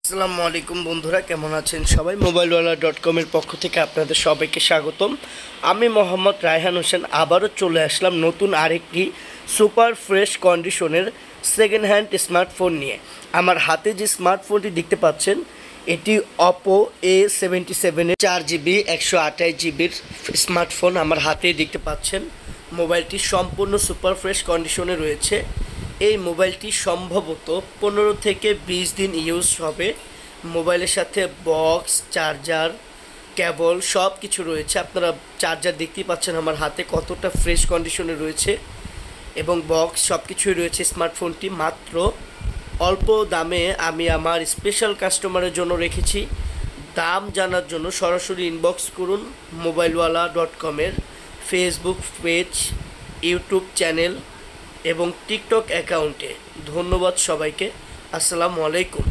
আসসালামু আলাইকুম বন্ধুরা, কেমন আছেন সবাই? মোবাইলওয়ালা.com এর পক্ষ থেকে আপনাদের সবাইকে স্বাগতম। আমি মোহাম্মদ রায়হান হোসেন আবারও চলে আসলাম নতুন আরেকটি সুপার ফ্রেশ কন্ডিশনের সেকেন্ড হ্যান্ড স্মার্টফোন নিয়ে। আমার হাতে যে স্মার্টফোনটি দেখতে পাচ্ছেন এটি Oppo A77 4GB 128GB smartphone আমার হাতে দেখতে পাচ্ছেন। মোবাইলটি সম্পূর্ণ সুপার ফ্রেশ কন্ডিশনে রয়েছে। এই মোবাইলটি সম্ভবত 15 থেকে 20 দিন ইউজ হবে। মোবাইলের সাথে বক্স, চার্জার, কেবল সব কিছু রয়েছে। আপনারা চার্জার দেখতেই পাচ্ছেন আমার হাতে কতটা ফ্রেশ কন্ডিশনে রয়েছে, এবং বক্স সব কিছুই রয়েছে। স্মার্টফোনটি মাত্র অল্প দামে আমি আমার স্পেশাল কাস্টমারের জন্য রেখেছি। দাম জানার জন্য সরাসরি ইনবক্স করুন মোবাইলওয়ালা.com এর ফেসবুক পেজ, ইউটিউব চ্যানেল এবং টিকটক অ্যাকাউন্টে। ধন্যবাদ সবাইকে। আসসালামু আলাইকুম।